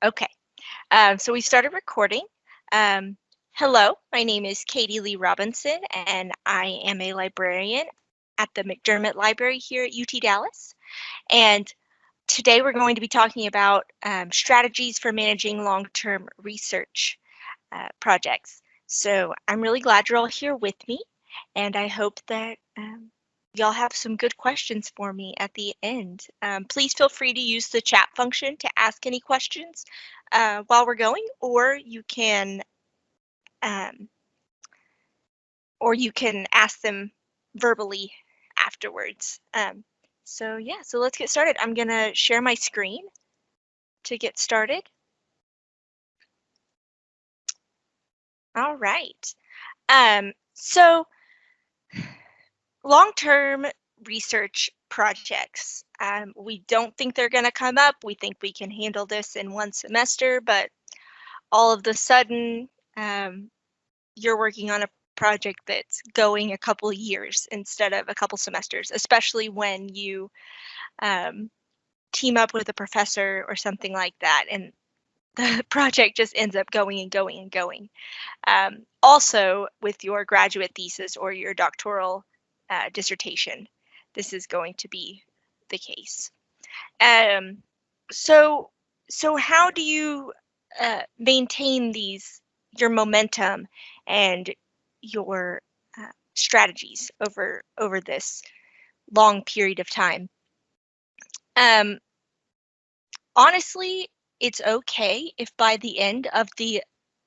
Okay, so we started recording. Hello, my name is Katie Lee Robinson, and I am a librarian at the McDermott Library here at UT Dallas. And today we're going to be talking about strategies for managing long-term research projects. So I'm really glad you're all here with me, and I hope that y'all have some good questions for me at the end. Please feel free to use the chat function to ask any questions while we're going, um, or you can ask them verbally afterwards. So yeah, so let's get started. I'm gonna share my screen to get started. All right. So long-term research projects. We don't think they're going to come up. We think we can handle this in one semester, but all of the sudden, you're working on a project that's going a couple years instead of a couple semesters, especially when you team up with a professor or something like that, and the project just ends up going and going and going. Also, with your graduate thesis or your doctoral dissertation, this is going to be the case. Um, so, so how do you maintain your momentum and your strategies over this long period of time? Um, Honestly, it's okay if by the end of the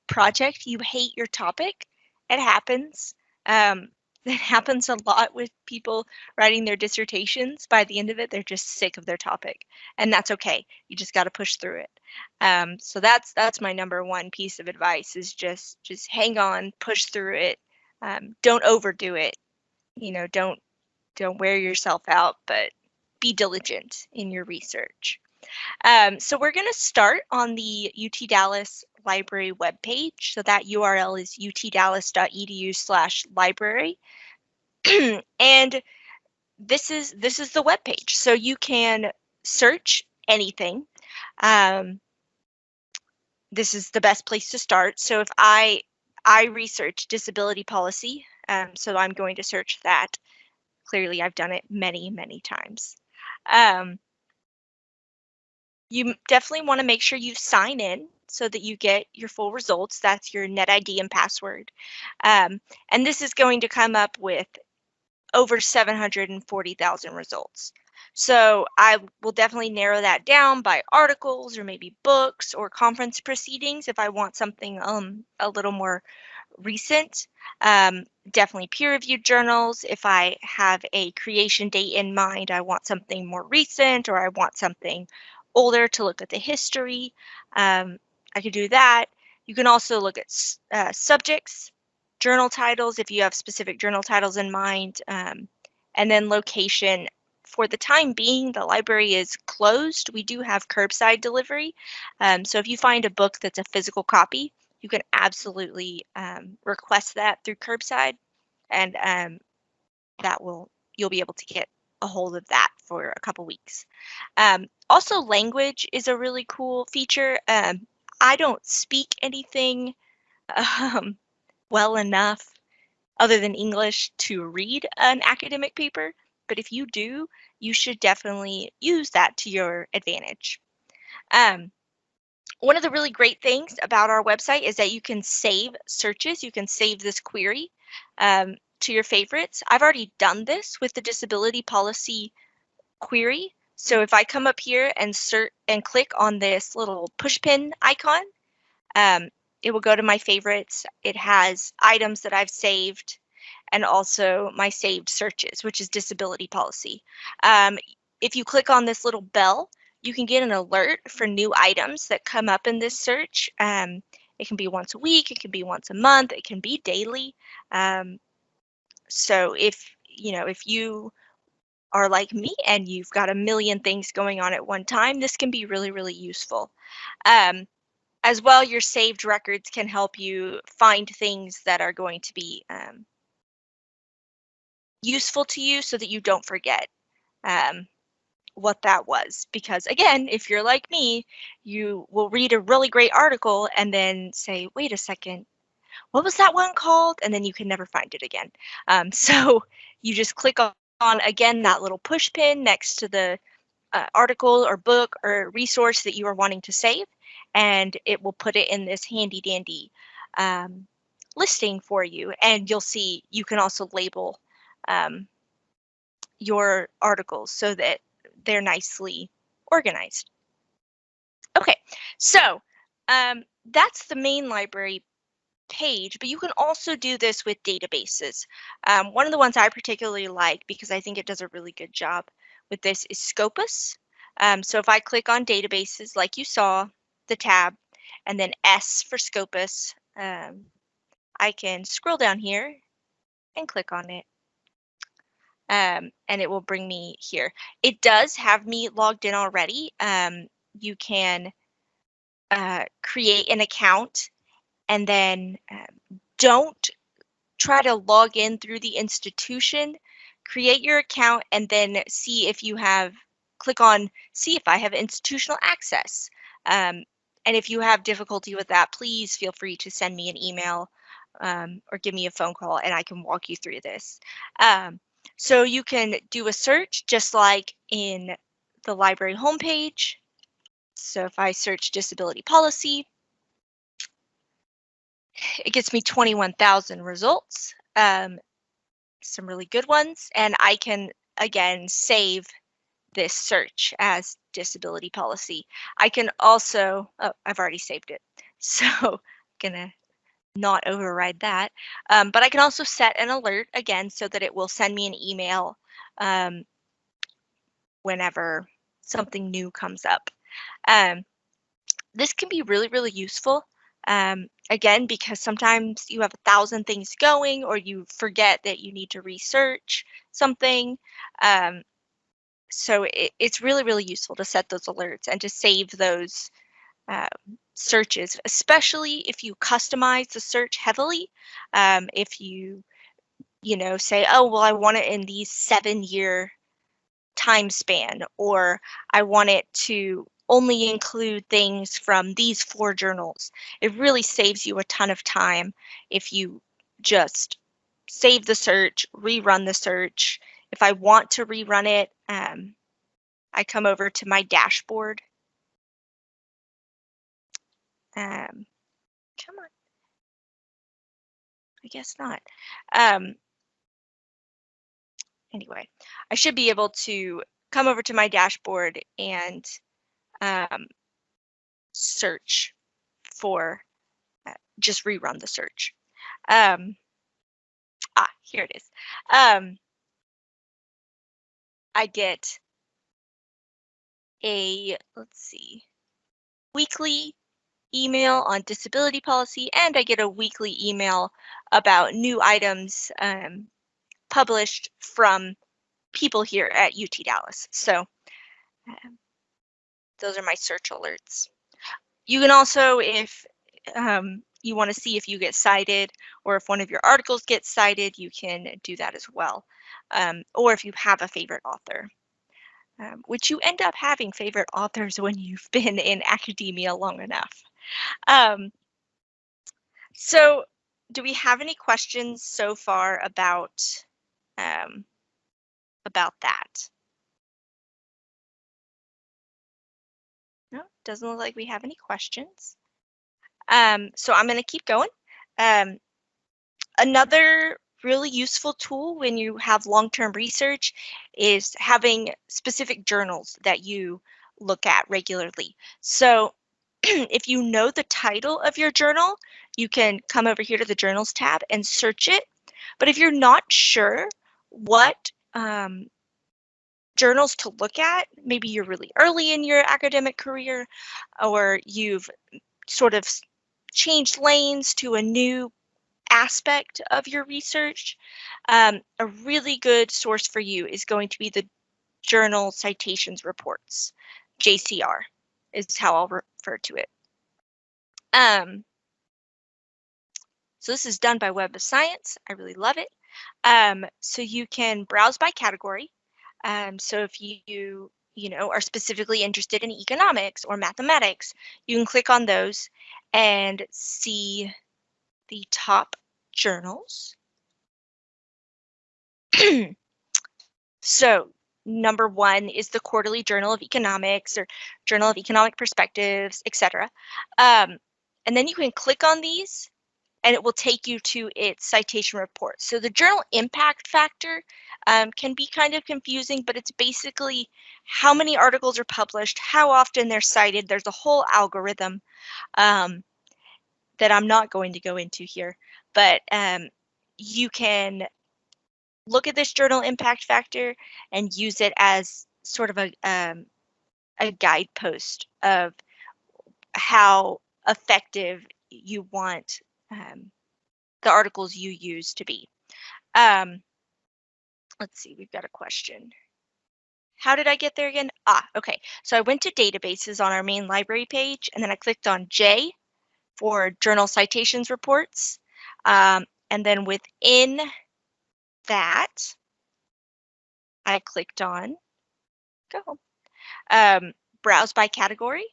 project you hate your topic. It happens. It happens a lot with people writing their dissertations. By the end of it, they're just sick of their topic, and that's okay. You just got to push through it. So that's my number one piece of advice: is just hang on, push through it. Don't overdo it. Don't wear yourself out, but be diligent in your research. So we're going to start on the UT Dallas Library webpage. So that URL is utdallas.edu/library. And this is the webpage. So you can search anything. This is the best place to start. So if I research disability policy, so I'm going to search that. Clearly, I've done it many, many times. You definitely want to make sure you sign in so that you get your full results. That's your net ID and password. And this is going to come up with over 740,000 results. So I will definitely narrow that down by articles or maybe books or conference proceedings if I want something a little more recent. Definitely peer-reviewed journals. If I have a creation date in mind, I want something more recent, or I want something older to look at the history. I could do that. You can also look at subjects, journal titles if you have specific journal titles in mind, and then location. For the time being, the library is closed. We do have curbside delivery. So if you find a book that's a physical copy, you can absolutely request that through curbside, and you'll be able to get a hold of that for a couple weeks. Also, language is a really cool feature. I don't speak anything well enough other than English to read an academic paper, but if you do, you should definitely use that to your advantage. One of the really great things about our website is that you can save searches. You can save this query to your favorites. I've already done this with the disability policy query. So if I come up here and click on this little pushpin icon, it will go to my favorites. It has items that I've saved and also my saved searches, which is disability policy. If you click on this little bell, you can get an alert for new items that come up in this search. It can be once a week, it can be once a month, it can be daily. So if you are like me and you've got a million things going on at one time, this can be really, really useful. As well, your saved records can help you find things that are going to be useful to you so that you don't forget. what that was. Because again, if you're like me, you will read a really great article and then say, wait a second, what was that one called? And then you can never find it again. So you just click on again that little push pin next to the article or book or resource that you are wanting to save, and it will put it in this handy dandy listing for you. And you'll see you can also label your articles so that they're nicely organized. Okay, so that's the main library page, but you can also do this with databases. One of the ones I particularly like, because I think it does a really good job with this, is Scopus. So if I click on databases, like you saw, the tab, and then S for Scopus, I can scroll down here and click on it. And it will bring me here. It does have me logged in already. You can create an account and then don't try to log in through the institution. Create your account and then see if you have, click on see if I have institutional access. And if you have difficulty with that, please feel free to send me an email or give me a phone call and I can walk you through this. So you can do a search just like in the library homepage. So if I search disability policy, it gets me 21,000 results, some really good ones, and I can again save this search as disability policy. I can also, oh, I've already saved it, so I'm gonna not override that. But I can also set an alert again so that it will send me an email whenever something new comes up. This can be really, really useful. Again, because sometimes you have 1,000 things going or you forget that you need to research something. So it's really, really useful to set those alerts and to save those searches, especially if you customize the search heavily. If you say, oh, well, I want it in these 7-year time span, or I want it to only include things from these 4 journals. It really saves you a ton of time if you just save the search, rerun the search. If I want to rerun it, I come over to my dashboard. Come on. I guess not. Anyway, I should be able to come over to my dashboard and search for, just rerun the search. Here it is. I get a, let's see, weekly email on disability policy, and I get a weekly email about new items published from people here at UT Dallas. So those are my search alerts. You can also, if you want to see if you get cited or if one of your articles gets cited, you can do that as well. Or if you have a favorite author, which you end up having favorite authors when you've been in academia long enough. So do we have any questions so far about that? No, doesn't look like we have any questions. So I'm going to keep going. Another really useful tool when you have long-term research is having specific journals that you look at regularly. So if you know the title of your journal, you can come over here to the Journals tab and search it. But if you're not sure what journals to look at, maybe you're really early in your academic career, or you've sort of changed lanes to a new aspect of your research, a really good source for you is going to be the Journal Citations Reports. JCR is how I'll refer to it. So this is done by Web of Science. I really love it. So you can browse by category. So if you are specifically interested in economics or mathematics, you can click on those and see the top journals. So number 1 is the Quarterly Journal of Economics or Journal of Economic Perspectives, etc. And then you can click on these and it will take you to its citation report. So the journal impact factor can be kind of confusing, but it's basically how many articles are published, how often they're cited. There's a whole algorithm that I'm not going to go into here, but you can look at this journal impact factor and use it as sort of a guidepost of how effective you want the articles you use to be. Let's see, we've got a question. How did I get there again? Okay. So I went to databases on our main library page, and then I clicked on J for journal citations reports. And then within that, I clicked on browse by category.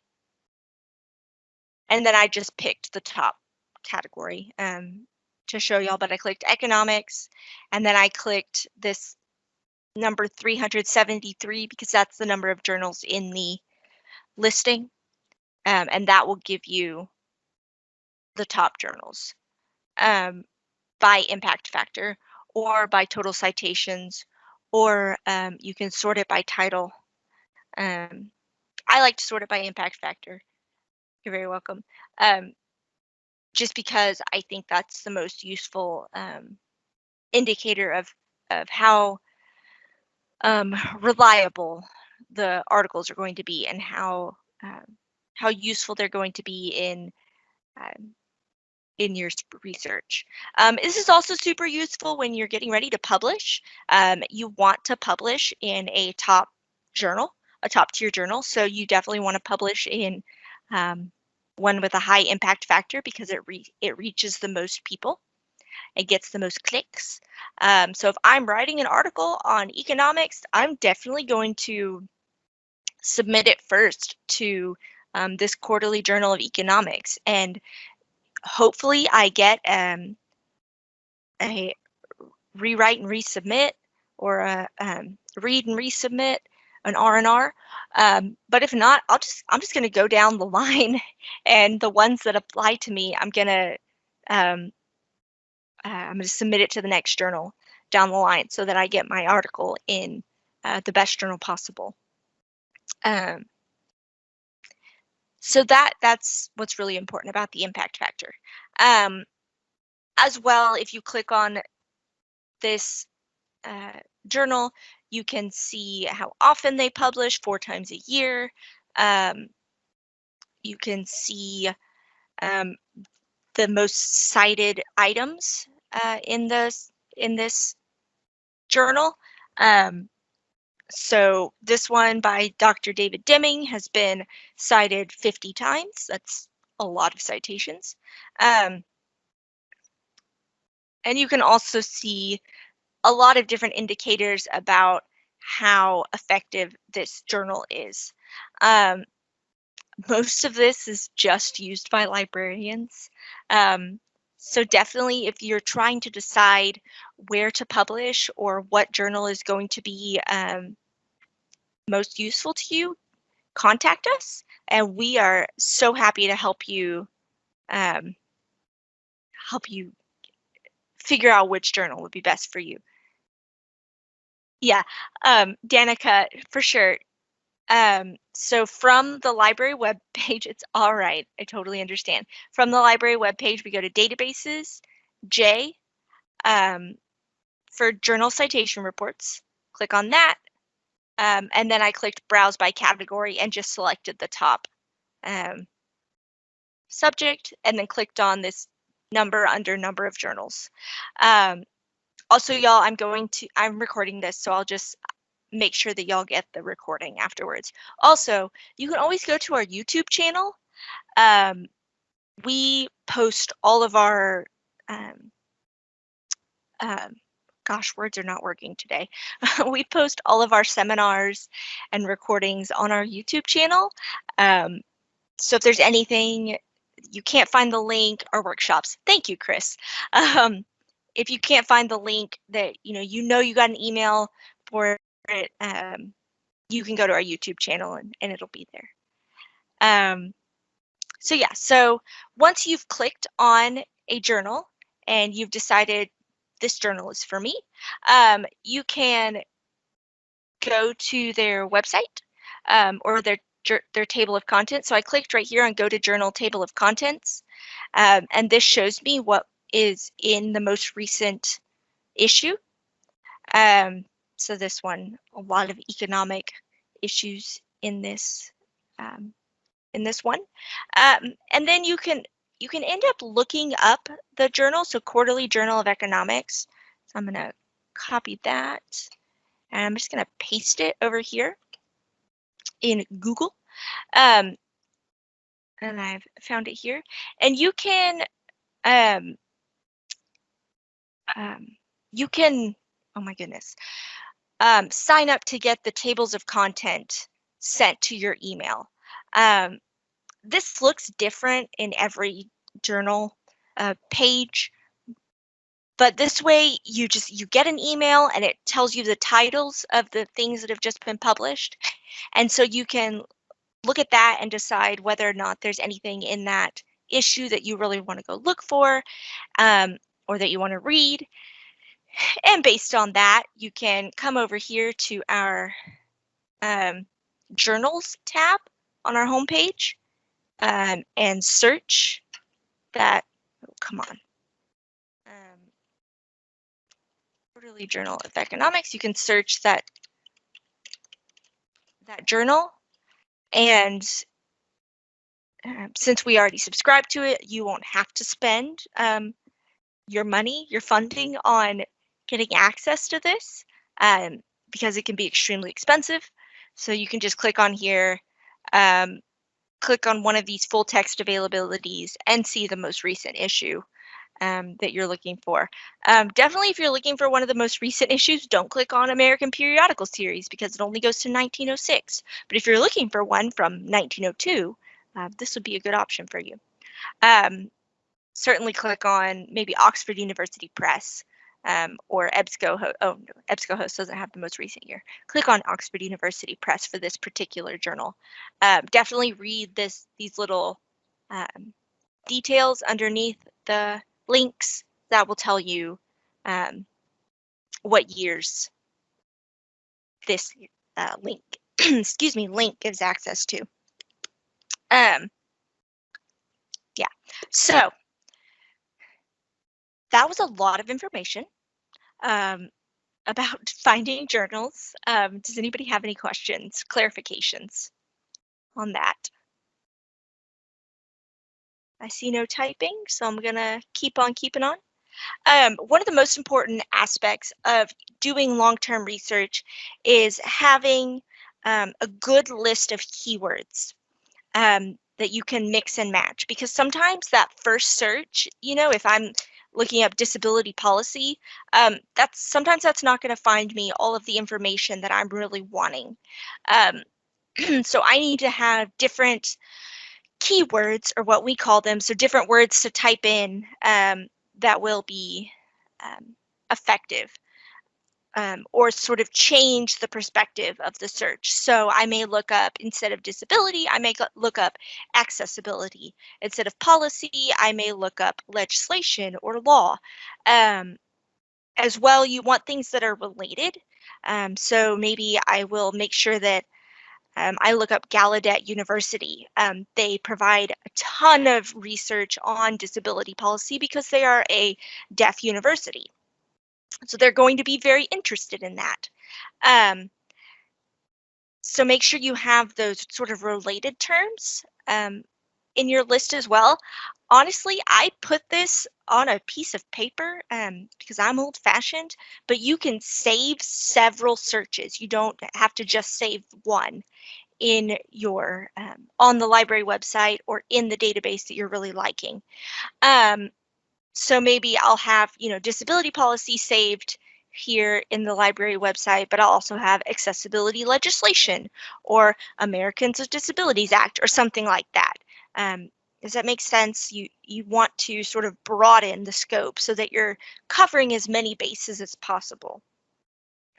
And then I just picked the top category to show y'all, but I clicked economics, and then I clicked this number 373 because that's the number of journals in the listing, and that will give you the top journals by impact factor or by total citations, or you can sort it by title. I like to sort it by impact factor. You're very welcome. Just because I think that's the most useful indicator of how reliable the articles are going to be and how useful they're going to be in your research. This is also super useful when you're getting ready to publish. You want to publish in a top journal, a top tier journal. So you definitely want to publish in one with a high impact factor because it reaches the most people. It gets the most clicks. So if I'm writing an article on economics, I'm definitely going to submit it first to this Quarterly Journal of Economics, and hopefully I get a rewrite and resubmit, or a read and resubmit, an R&R. But if not, I'm just going to go down the line, and the ones that apply to me, I'm going to submit it to the next journal down the line so that I get my article in the best journal possible. So that's what's really important about the impact factor. As well, if you click on this journal, you can see how often they publish, 4 times a year. You can see the most cited items in this journal. So this one by Dr. David Deming has been cited 50 times. That's a lot of citations. And you can also see a lot of different indicators about how effective this journal is. Most of this is just used by librarians. So definitely, if you're trying to decide where to publish or what journal is going to be most useful to you, contact us, and we are so happy to help you figure out which journal would be best for you. Yeah, Danica, for sure. So from the library webpage, it's all right. I totally understand. From the library webpage, we go to databases, J, for journal citation reports. Click on that. And then I clicked browse by category and just selected the top subject, and then clicked on this number under number of journals. Also, y'all, I'm recording this, so I'll just make sure that y'all get the recording afterwards. Also, you can always go to our YouTube channel. We post all of our gosh, words are not working today. We post all of our seminars and recordings on our YouTube channel. So if there's anything you can't find the link, or workshops. Thank you, Chris. If you can't find the link that you got an email for it, you can go to our YouTube channel and it'll be there. So yeah, so once you've clicked on a journal and you've decided this journal is for me, you can go to their website or their table of contents. So I clicked right here on Go to Journal Table of Contents, and this shows me what is in the most recent issue. So this one, a lot of economic issues in this one, and then you can end up looking up the journal. So Quarterly Journal of Economics. So I'm going to copy that, and I'm just going to paste it over here in Google. And I've found it here. And you can oh my goodness, sign up to get the tables of content sent to your email. This looks different in every journal page, but this way you get an email and it tells you the titles of the things that have just been published, and so you can look at that and decide whether or not there's anything in that issue that you really want to go look for, or that you want to read. And based on that, you can come over here to our Journals tab on our homepage, and search that. Oh, come on. Quarterly Journal of Economics. You can search that journal, and since we already subscribe to it, you won't have to spend your money, your funding on getting access to this, because it can be extremely expensive. So you can just click on here, click on one of these full text availabilities, and see the most recent issue that you're looking for. Definitely, if you're looking for one of the most recent issues, don't click on American Periodical Series because it only goes to 1906. But if you're looking for one from 1902, this would be a good option for you. Certainly click on maybe Oxford University Press, or EBSCO. Oh, no, EBSCO Host doesn't have the most recent year. Click on Oxford University Press for this particular journal. Definitely read these little details underneath the links that will tell you what years this link excuse me, link gives access to. Yeah, so that was a lot of information about finding journals. Does anybody have any questions, clarifications on that? I see no typing, so I'm gonna keep on keeping on. One of the most important aspects of doing long-term research is having a good list of keywords that you can mix and match, because sometimes that first search, if I'm looking up disability policy, sometimes that's not going to find me all of the information that I'm really wanting. So I need to have different keywords, or what we call them, so different words to type in that will be effective, or sort of change the perspective of the search. So I may look up, instead of disability, I may look up accessibility. Instead of policy, I may look up legislation or law. As well, you want things that are related. So maybe I will make sure that I look up Gallaudet University. They provide a ton of research on disability policy because they are a deaf university. So they're going to be very interested in that. So make sure you have those sort of related terms in your list as well. Honestly, I put this on a piece of paper because I'm old-fashioned, but you can save several searches. You don't have to just save one in your on the library website or in the database that you're really liking. So maybe I'll have disability policy saved here in the library website, but I'll also have accessibility legislation or Americans with Disabilities Act or something like that. Does that make sense? You want to sort of broaden the scope so that you're covering as many bases as possible.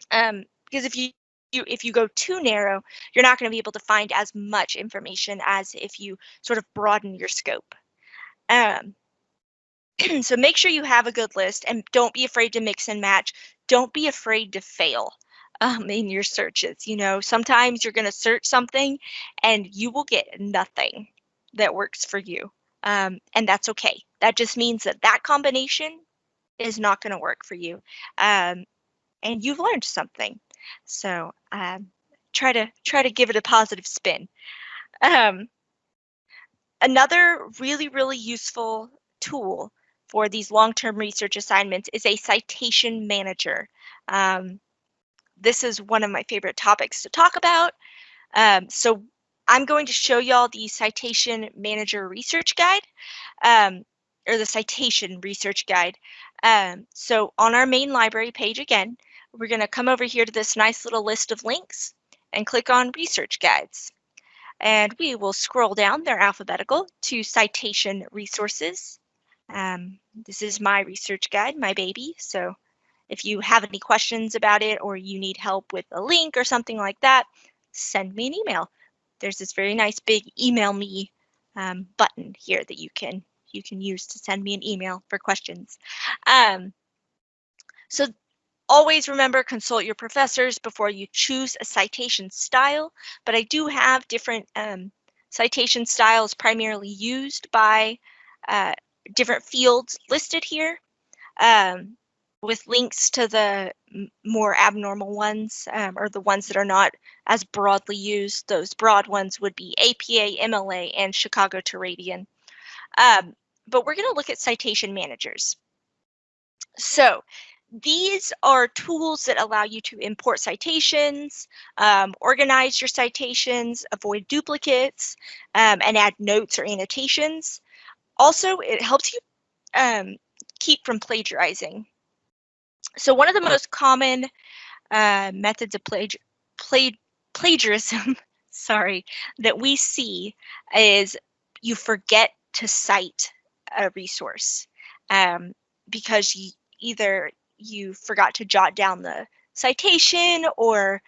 Because if you go too narrow, you're not going to be able to find as much information as if you sort of broaden your scope. So make sure you have a good list and don't be afraid to mix and match. Don't be afraid to fail in your searches. You know, sometimes you're going to search something and you will get nothing that works for you. And that's okay. That just means that that combination is not going to work for you. And you've learned something. So try to give it a positive spin. Another really useful tool for these long-term research assignments is a citation manager. This is one of my favorite topics to talk about. So I'm going to show y'all the Citation Manager Research Guide, or the Citation Research Guide. So on our main library page again, we're going to come over here to this nice little list of links and click on Research Guides. And we will scroll down, they're alphabetical, to Citation Resources. This is my research guide, my baby, so if you have any questions about it or you need help with a link or something like that, send me an email. There's this very nice big email me button here that you can use to send me an email for questions. So always remember, consult your professors before you choose a citation style, but I do have different citation styles primarily used by different fields listed here, with links to the more abnormal ones, or the ones that are not as broadly used. Those broad ones would be APA, MLA, and Chicago Turadian. But we're going to look at citation managers. So these are tools that allow you to import citations, organize your citations, avoid duplicates, and add notes or annotations. Also, it helps you keep from plagiarizing. So one of the most common methods of plagiarism sorry, that we see is you forget to cite a resource because either you forgot to jot down the citation or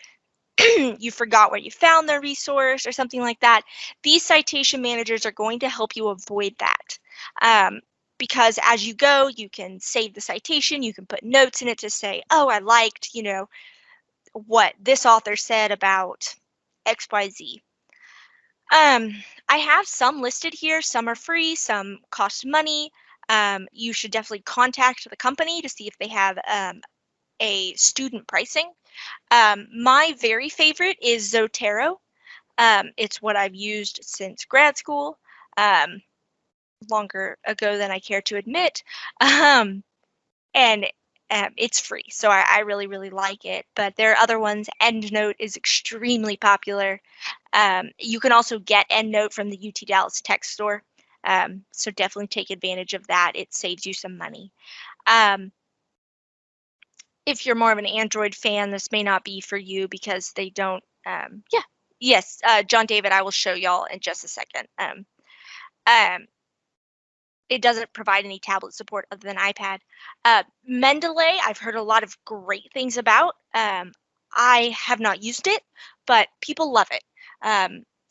you forgot where you found the resource or something like that. These citation managers are going to help you avoid that. Because as you go, you can save the citation, you can put notes in it to say, oh, I liked, you know, what this author said about XYZ. I have some listed here, some are free, some cost money. You should definitely contact the company to see if they have a student pricing. My very favorite is Zotero. It's what I've used since grad school, longer ago than I care to admit. And it's free, so I really like it. But there are other ones. Endnote is extremely popular. You can also get Endnote from the UT Dallas Tech Store, so definitely take advantage of that. It saves you some money. If you're more of an Android fan, this may not be for you because they don't. Yes, John David, I will show y'all in just a second. It doesn't provide any tablet support other than iPad. Mendeley, I've heard a lot of great things about. I have not used it, but people love it.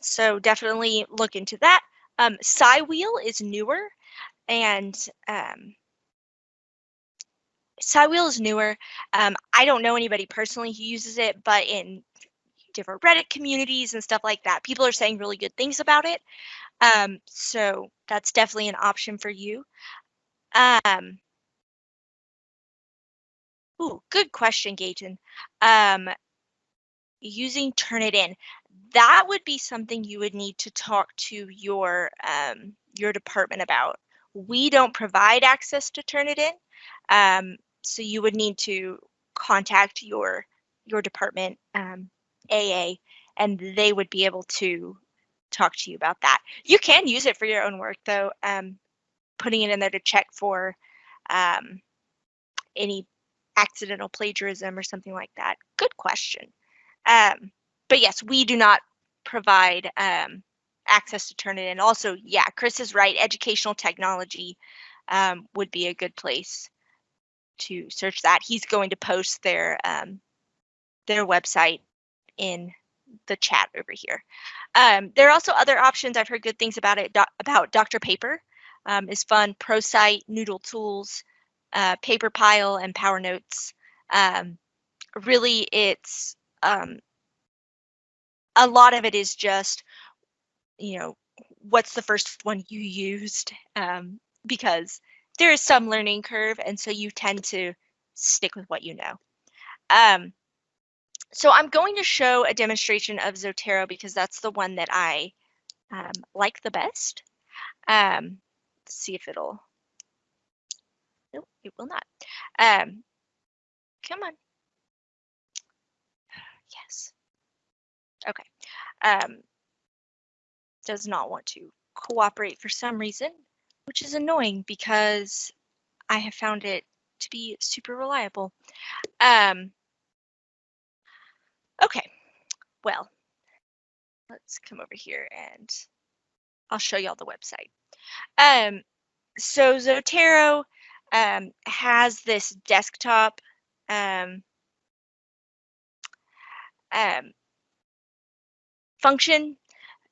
So definitely look into that. Cywheel is newer, and Cywheel is newer. I don't know anybody personally who uses it, but in different Reddit communities and stuff like that, people are saying really good things about it. So that's definitely an option for you. Ooh, good question, Gaten. Using Turnitin, that would be something you would need to talk to your department about. We don't provide access to Turnitin, so you would need to contact your department AA, and they would be able to talk to you about that. You can use it for your own work, though. Putting it in there to check for any accidental plagiarism or something like that? Good question. But yes, we do not provide access to Turnitin. Also, yeah, Chris is right. Educational technology would be a good place to search that. He's going to post their website in the chat over here. There are also other options. I've heard good things about it. About Dr. Paper is fun. ProSite, Noodle Tools, Paper Pile, and Power Notes. Really, it's a lot of it is just, you know, what's the first one you used, because there is some learning curve, and so you tend to stick with what you know. So I'm going to show a demonstration of Zotero because that's the one that I like the best. Let's see if it'll. Nope, it will not. Come on. Yes. Okay. Does not want to cooperate for some reason, which is annoying because I have found it to be super reliable. Okay, well, let's come over here and I'll show y'all the website. So Zotero has this desktop function.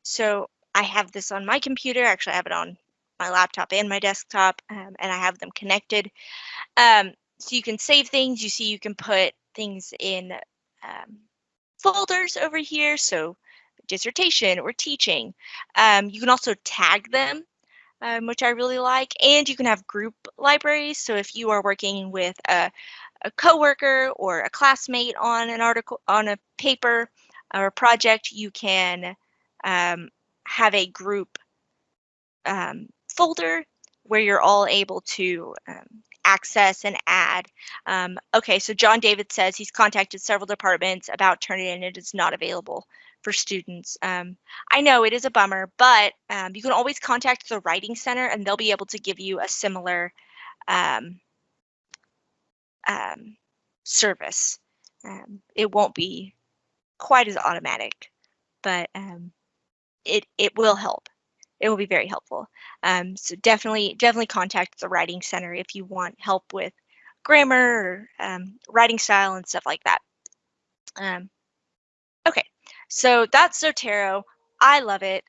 So I have this on my computer. Actually, I have it on my laptop and my desktop, and I have them connected. So you can save things. You see, you can put things in folders over here. So dissertation or teaching. You can also tag them, which I really like. And you can have group libraries. So if you are working with a coworker or a classmate on an article, on a paper or a project, you can have a group folder where you're all able to access and add. Okay, so John David says he's contacted several departments about Turnitin and it is not available for students. I know it is a bummer, but you can always contact the Writing Center and they'll be able to give you a similar service. It won't be quite as automatic, but it will help. It will be very helpful. So definitely contact the Writing Center if you want help with grammar or writing style and stuff like that. Okay, so that's Zotero. I love it.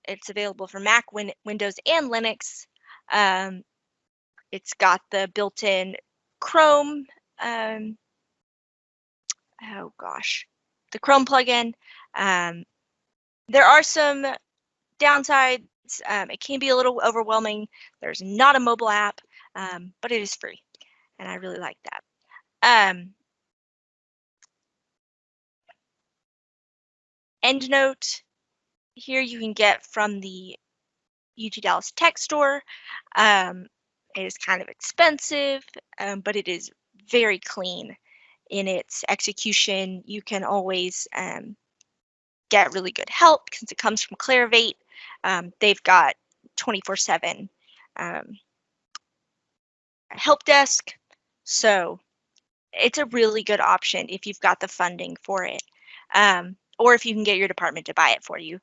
It's available for Mac, Windows, and Linux. It's got the built-in Chrome. Oh gosh, the Chrome plugin. There are some downsides. It can be a little overwhelming. There's not a mobile app, but it is free, and I really like that. Endnote here you can get from the UT Dallas Tech Store. It is kind of expensive, but it is very clean in its execution. You can always get really good help since it comes from Clarivate. They've got 24/7 help desk, so it's a really good option if you've got the funding for it, or if you can get your department to buy it for you.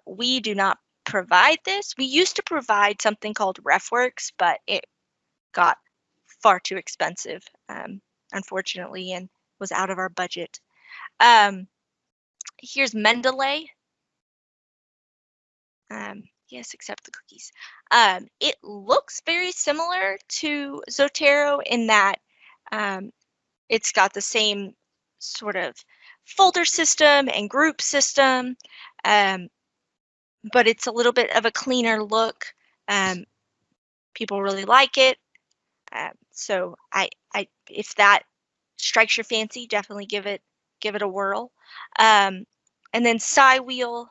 We do not provide this. We used to provide something called RefWorks, but it got far too expensive, unfortunately, and was out of our budget. Here's Mendeley. Yes, accept the cookies. It looks very similar to Zotero in that it's got the same sort of folder system and group system, but it's a little bit of a cleaner look. People really like it. So if that strikes your fancy, definitely give it a whirl. And then Cywheel.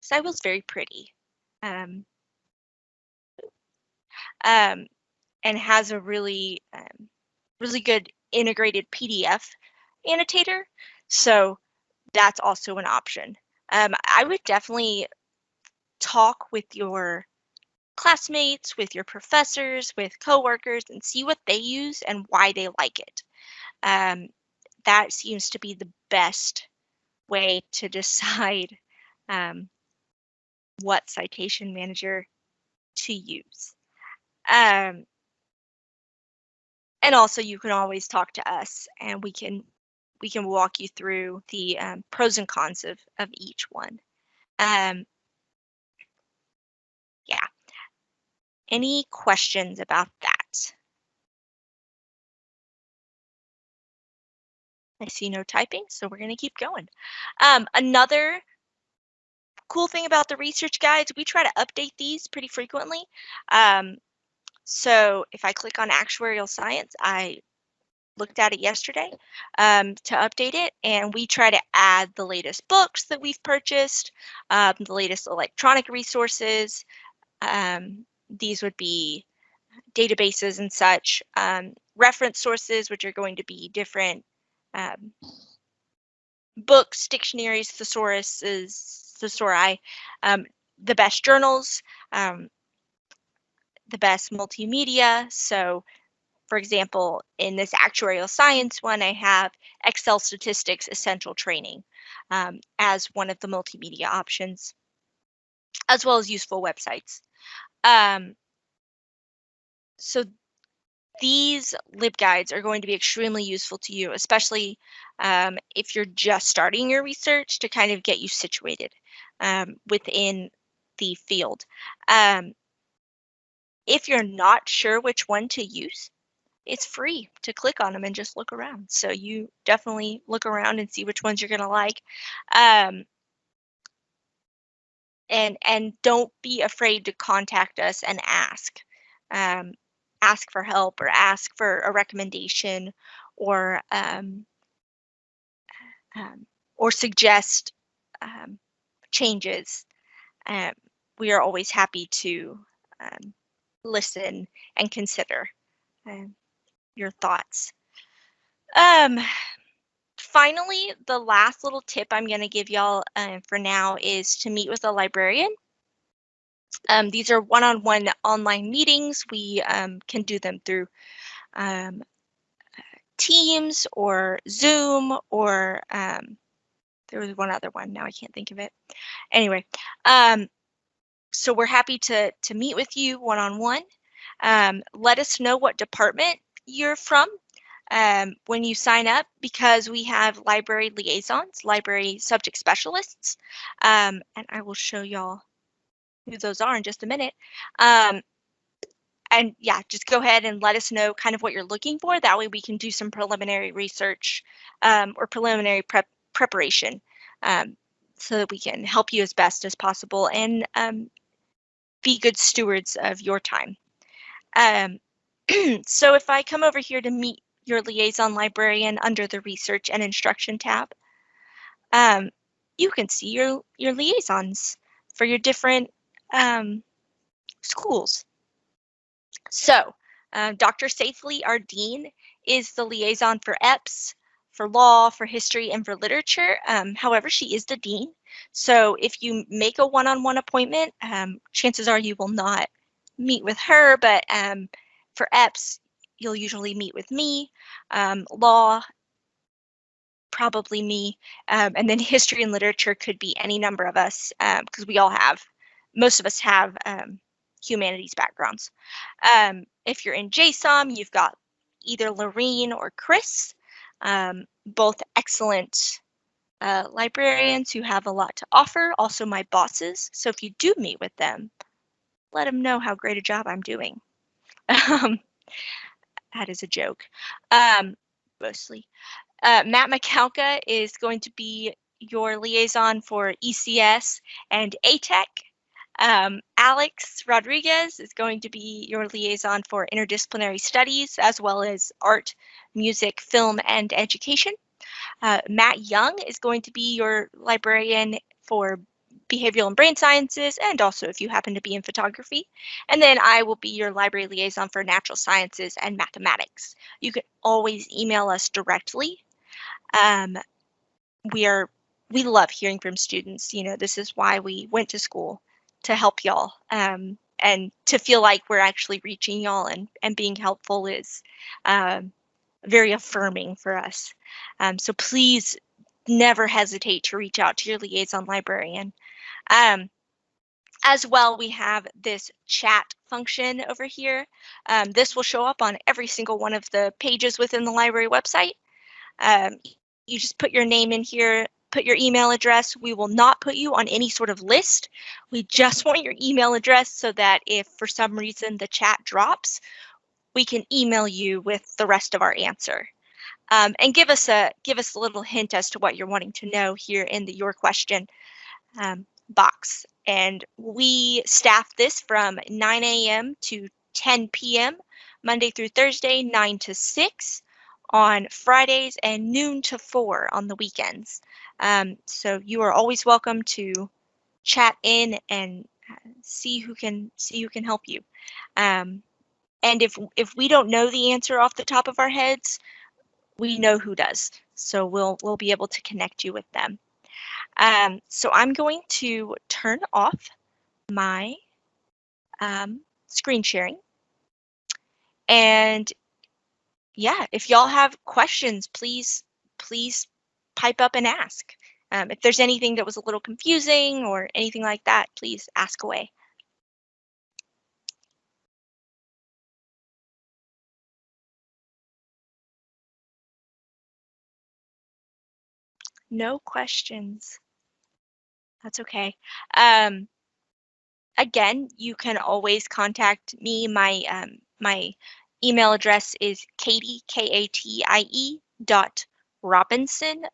Cywheel's very pretty. And has a really good integrated PDF annotator. So that's also an option. I would definitely talk with your classmates, with your professors, with coworkers, and see what they use and why they like it. That seems to be the best way to decide um, what citation manager to use. And also, you can always talk to us, and we can walk you through the pros and cons of each one. Um, yeah. Any questions about that? I see no typing, so we're going to keep going. Another cool thing about the research guides, we try to update these pretty frequently. So if I click on actuarial science, I looked at it yesterday to update it, and we try to add the latest books that we've purchased, the latest electronic resources. These would be databases and such, reference sources, which are going to be different um, books, dictionaries, thesauri, the best journals, um, the best multimedia. So, for example, in this actuarial science one, I have Excel statistics essential training as one of the multimedia options, as well as useful websites. So these LibGuides are going to be extremely useful to you, especially if you're just starting your research, to kind of get you situated within the field. If you're not sure which one to use, it's free to click on them and just look around. So you definitely look around and see which ones you're going to like. And don't be afraid to contact us and ask. Ask for help or ask for a recommendation, or suggest changes. Um, we are always happy to listen and consider your thoughts. Finally, the last little tip I'm going to give y'all for now is to meet with a librarian. These are one-on-one online meetings. We can do them through Teams or Zoom, or there was one other one. Now I can't think of it. Anyway, so we're happy to meet with you one-on-one. Let us know what department you're from when you sign up, because we have library liaisons, library subject specialists, and I will show y'all who those are in just a minute. And yeah, just go ahead and let us know kind of what you're looking for. That way we can do some preliminary research or preliminary preparation so that we can help you as best as possible and be good stewards of your time. So if I come over here to meet your liaison librarian under the Research and Instruction tab, you can see your liaisons for your different schools. So Dr. Safely, our dean, is the liaison for EPS, for law, for history, and for literature. However, she is the dean. So if you make a one-on-one appointment, chances are you will not meet with her, but for EPS, you'll usually meet with me. Law, probably me, and then history and literature could be any number of us, because most of us have humanities backgrounds. If you're in JSOM, you've got either Lorene or Chris, both excellent librarians who have a lot to offer, also my bosses. So if you do meet with them, let them know how great a job I'm doing. That is a joke, mostly. Matt McCalca is going to be your liaison for ECS and ATEC. Alex Rodriguez is going to be your liaison for interdisciplinary studies, as well as art, music, film, and education. Matt Young is going to be your librarian for behavioral and brain sciences, and also if you happen to be in photography. And then I will be your library liaison for natural sciences and mathematics. You can always email us directly. We love hearing from students. You know, this is why we went to school, to help y'all. and to feel like we're actually reaching y'all and being helpful is very affirming for us. So please never hesitate to reach out to your liaison librarian. As well, we have this chat function over here. This will show up on every single one of the pages within the library website. You just put your name in here, put your email address. We will not put you on any sort of list. We just want your email address so that if for some reason the chat drops, we can email you with the rest of our answer. And give us a little hint as to what you're wanting to know here in the Your Question box. And we staff this from 9 a.m. to 10 p.m. Monday through Thursday, 9 to 6 on Fridays, and noon to 4 on the weekends. So you are always welcome to chat in and see who can help you. And if we don't know the answer off the top of our heads, we know who does. So we'll be able to connect you with them. So I'm going to turn off my screen sharing. And yeah, if y'all have questions, please pipe up and ask. If there's anything that was a little confusing or anything like that, please ask away. No questions. That's okay. Again, you can always contact me. My email address is Katie, Katie .Robinson, ROBINSON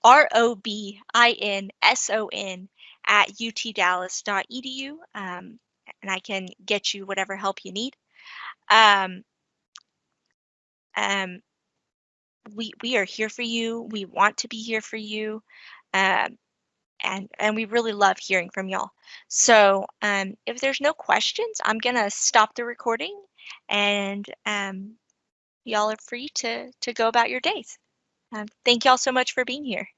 @utdallas.edu, and I can get you whatever help you need. We are here for you. We want to be here for you. And we really love hearing from y'all. So if there's no questions, I'm gonna stop the recording, and y'all are free to go about your days. Thank y'all so much for being here.